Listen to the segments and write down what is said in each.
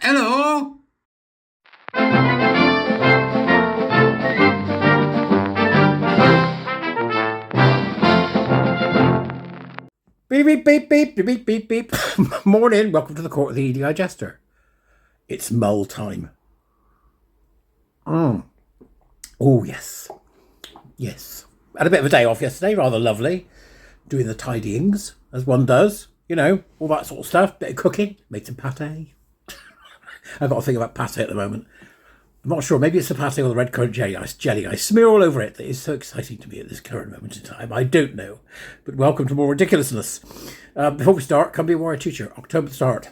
Hello? Beep, beep, beep, beep, beep, beep, beep. Morning, welcome to the court of the Edijester. It's mull time. Oh, yes. Yes. Had a bit of a day off yesterday, rather lovely. Doing the tidyings, as one does. You know, all that sort of stuff. Bit of cooking. Made some pate. I've got to think about pate at the moment. I'm not sure. Maybe it's the pate or the red currant jelly I smear all over it. That is so exciting to me at this current moment in time. I don't know. But welcome to more ridiculousness. Before we start, come be a warrior teacher. October the start.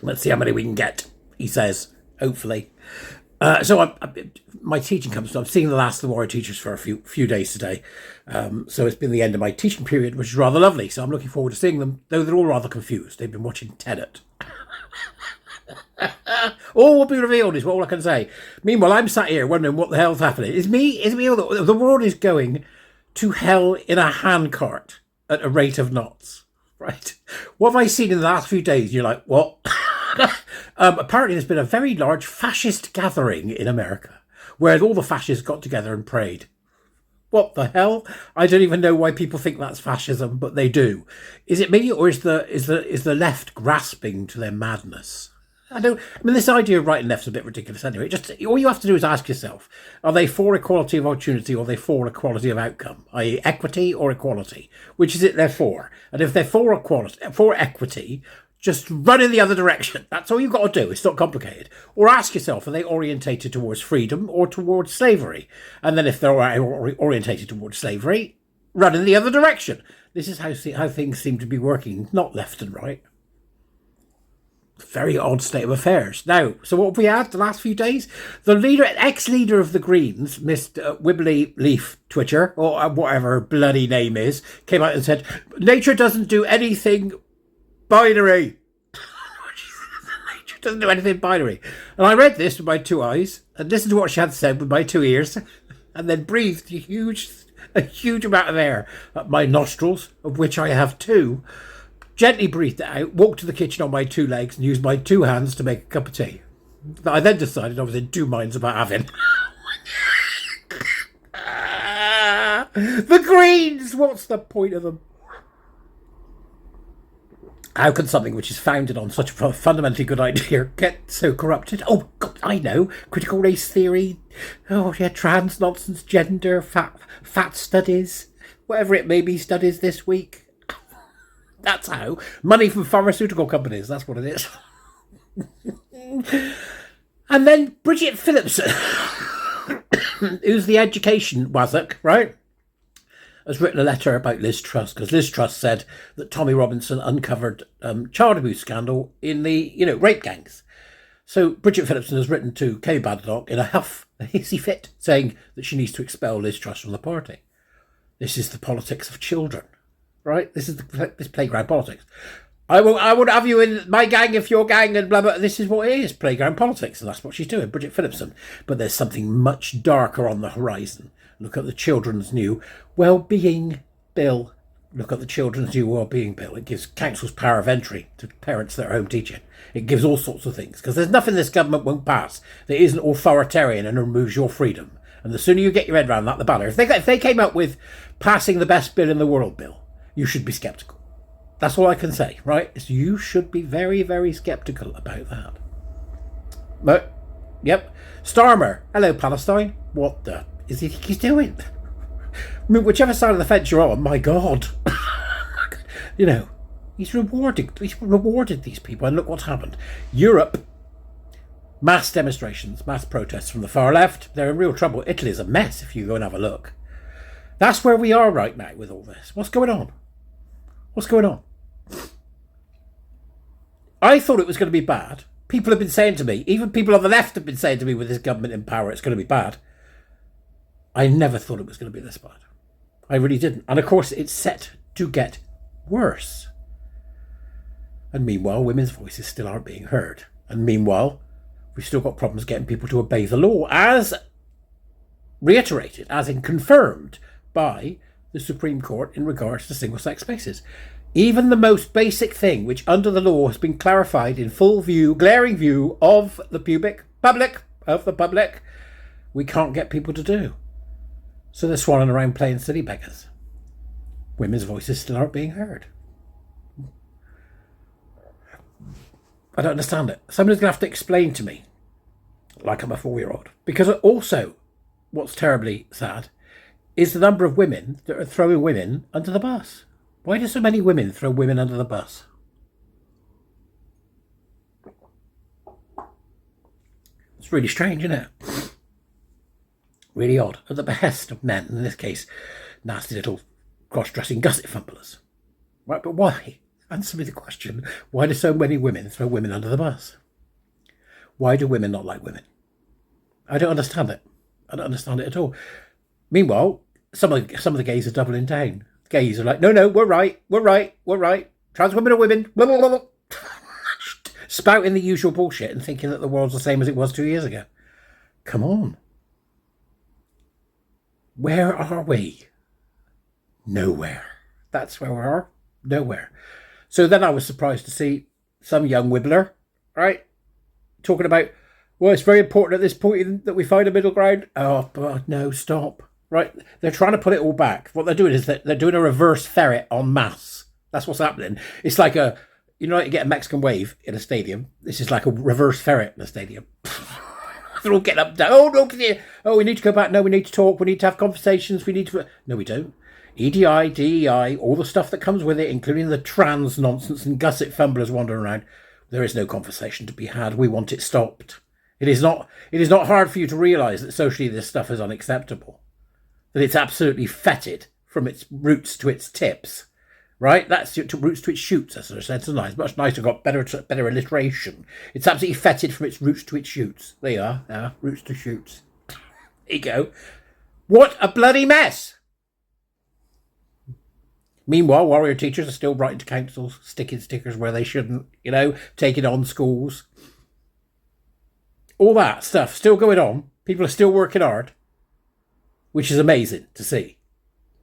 Let's see how many we can get, he says. Hopefully. My teaching comes. I'm seeing the last of the warrior teachers for a few days today. So it's been the end of my teaching period, which is rather lovely. So I'm looking forward to seeing them, though they're all rather confused. They've been watching Tenet. All will be revealed is all I can say. Meanwhile, I'm sat here wondering what the hell's happening. Is me the world is going to hell in a handcart at a rate of knots, right? What have I seen in the last few days? You're like, what? Apparently there's been a very large fascist gathering in America where all the fascists got together and prayed. What the hell? I don't even know why people think that's fascism, but they do. Is it me, or is the left grasping to their madness? This idea of right and left's a bit ridiculous anyway. Just all you have to do is ask yourself: are they for equality of opportunity, or are they for equality of outcome, i.e., equity or equality? Which is it they're for? And if they're for equity, just run in the other direction. That's all you've got to do. It's not complicated. Or ask yourself: are they orientated towards freedom or towards slavery? And then if they're orientated towards slavery, run in the other direction. This is how things seem to be working, not left and right. Very odd state of affairs. Now, so what have we had the last few days? The ex-leader of the Greens, Mr. Wibbly Leaf Twitcher, or whatever her bloody name is, came out and said, nature doesn't do anything binary. Nature doesn't do anything binary. And I read this with my two eyes, and listened to what she had said with my two ears, and then breathed a huge amount of air up my nostrils, of which I have two. Gently breathed it out, walked to the kitchen on my two legs and used my two hands to make a cup of tea. I then decided I was in two minds about having. The Greens! What's the point of them? How can something which is founded on such a fundamentally good idea get so corrupted? Oh, God, I know. Critical race theory. Oh, yeah, trans nonsense, gender, fat studies. Whatever it may be, studies this week. That's how. Money from pharmaceutical companies. That's what it is. And then Bridget Phillipson, who's the education wazzock, right, has written a letter about Liz Truss, because Liz Truss said that Tommy Robinson uncovered child abuse scandal in the, rape gangs. So Bridget Phillipson has written to Kay Badenoch in a hissy fit, saying that she needs to expel Liz Truss from the party. This is the politics of children. Right, this is this playground politics. I won't have you in my gang if your gang and blah blah. This is what it is, playground politics, and that's what she's doing, Bridget Phillipson. But there's something much darker on the horizon. Look at the children's new well-being bill. Look at the children's new well-being bill. It gives councils power of entry to parents that are home teaching. It gives all sorts of things, because there's nothing this government won't pass that isn't authoritarian and removes your freedom. And the sooner you get your head around that, the better. If they came out with passing the best bill in the world bill, you should be sceptical. That's all I can say, right? So you should be very, very sceptical about that. But, yep. Starmer, hello Palestine. What the is he think he's doing? I mean, whichever side of the fence you're on, my God. He's rewarded these people, and look what's happened. Europe, mass demonstrations, mass protests from the far left. They're in real trouble. Italy's a mess if you go and have a look. That's where we are right now with all this. What's going on? What's going on? I thought it was going to be bad. People have been saying to me, even people on the left have been saying to me, with this government in power, it's going to be bad. I never thought it was going to be this bad. I really didn't. And of course, it's set to get worse. And meanwhile, women's voices still aren't being heard. And meanwhile, we've still got problems getting people to obey the law, as reiterated, as in confirmed by the Supreme Court in regards to single-sex spaces. Even the most basic thing, which under the law has been clarified in full view, glaring view of the public, we can't get people to do. So they're swanning around playing silly beggars. Women's voices still aren't being heard. I don't understand it. Somebody's going to have to explain to me, like I'm a 4-year-old. Because also, what's terribly sad is the number of women that are throwing women under the bus. Why do so many women throw women under the bus? It's really strange, isn't it? Really odd. At the behest of men, in this case, nasty little cross-dressing gusset fumblers. Right, but why? Answer me the question. Why do so many women throw women under the bus? Why do women not like women? I don't understand it. I don't understand it at all. Meanwhile, some of the gays are doubling down. Gays are like, no, we're right. Trans women are women. Blah, blah, blah, blah. Spouting the usual bullshit and thinking that the world's the same as it was 2 years ago. Come on. Where are we? Nowhere. That's where we are. Nowhere. So then I was surprised to see some young wibbler, right, talking about, well, it's very important at this point that we find a middle ground. Oh, but no, stop. Right, they're trying to put it all back. What they're doing is they're doing a reverse ferret en masse. That's what's happening. It's like you get a Mexican wave in a stadium. This is like a reverse ferret in a stadium. They're all getting up down. Oh, no, we need to go back. No, we need to talk. We need to have conversations. No, we don't. EDI, DEI, all the stuff that comes with it, including the trans nonsense and gusset fumblers wandering around. There is no conversation to be had. We want it stopped. It is not hard for you to realise that socially this stuff is unacceptable. That it's absolutely fetid from its roots to its tips, right? That's roots to its shoots, as I said. It's nice, much nicer, got better alliteration. It's absolutely fetid from its roots to its shoots. There you are, roots to shoots. There you go. What a bloody mess! Meanwhile, warrior teachers are still writing to councils, sticking stickers where they shouldn't, taking on schools. All that stuff still going on. People are still working hard. Which is amazing to see.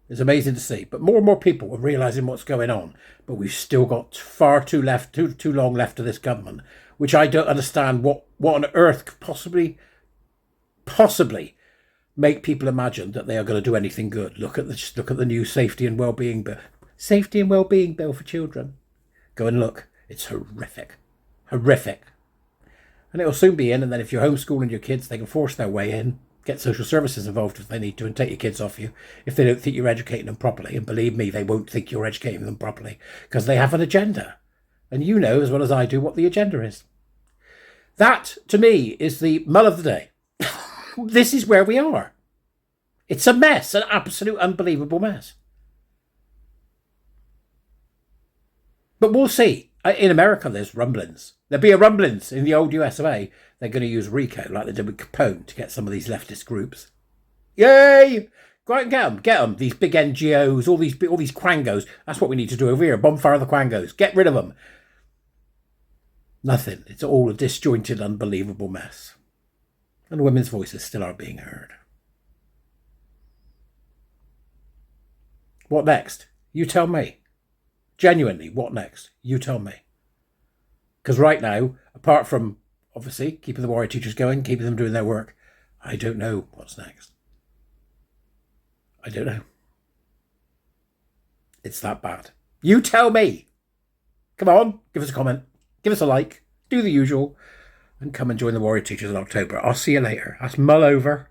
It's amazing to see. But more and more people are realising what's going on. But we've still got far too long left of this government, which I don't understand what on earth could possibly make people imagine that they are going to do anything good. Look at the new safety and well-being bill. Safety and well-being bill for children. Go and look. It's horrific. Horrific. And it'll soon be in, and then if you're homeschooling your kids, they can force their way in. Get social services involved if they need to and take your kids off you if they don't think you're educating them properly. And believe me, they won't think you're educating them properly because they have an agenda. And you know as well as I do what the agenda is. That, to me, is the mull of the day. This is where we are. It's a mess, an absolute unbelievable mess. But we'll see. In America, there's rumblings. There'll be a rumblings in the old US of A. They're going to use RICO like they did with Capone to get some of these leftist groups. Yay! Go out and get them. These big NGOs, all these quangos. That's what we need to do over here. Bonfire the quangos. Get rid of them. Nothing. It's all a disjointed, unbelievable mess. And women's voices still aren't being heard. What next? You tell me. Genuinely, what next? You tell me. Because right now, apart from, obviously, keeping the warrior teachers going, keeping them doing their work, I don't know what's next. I don't know. It's that bad. You tell me. Come on, give us a comment. Give us a like. Do the usual. And come and join the warrior teachers in October. I'll see you later. That's mull over.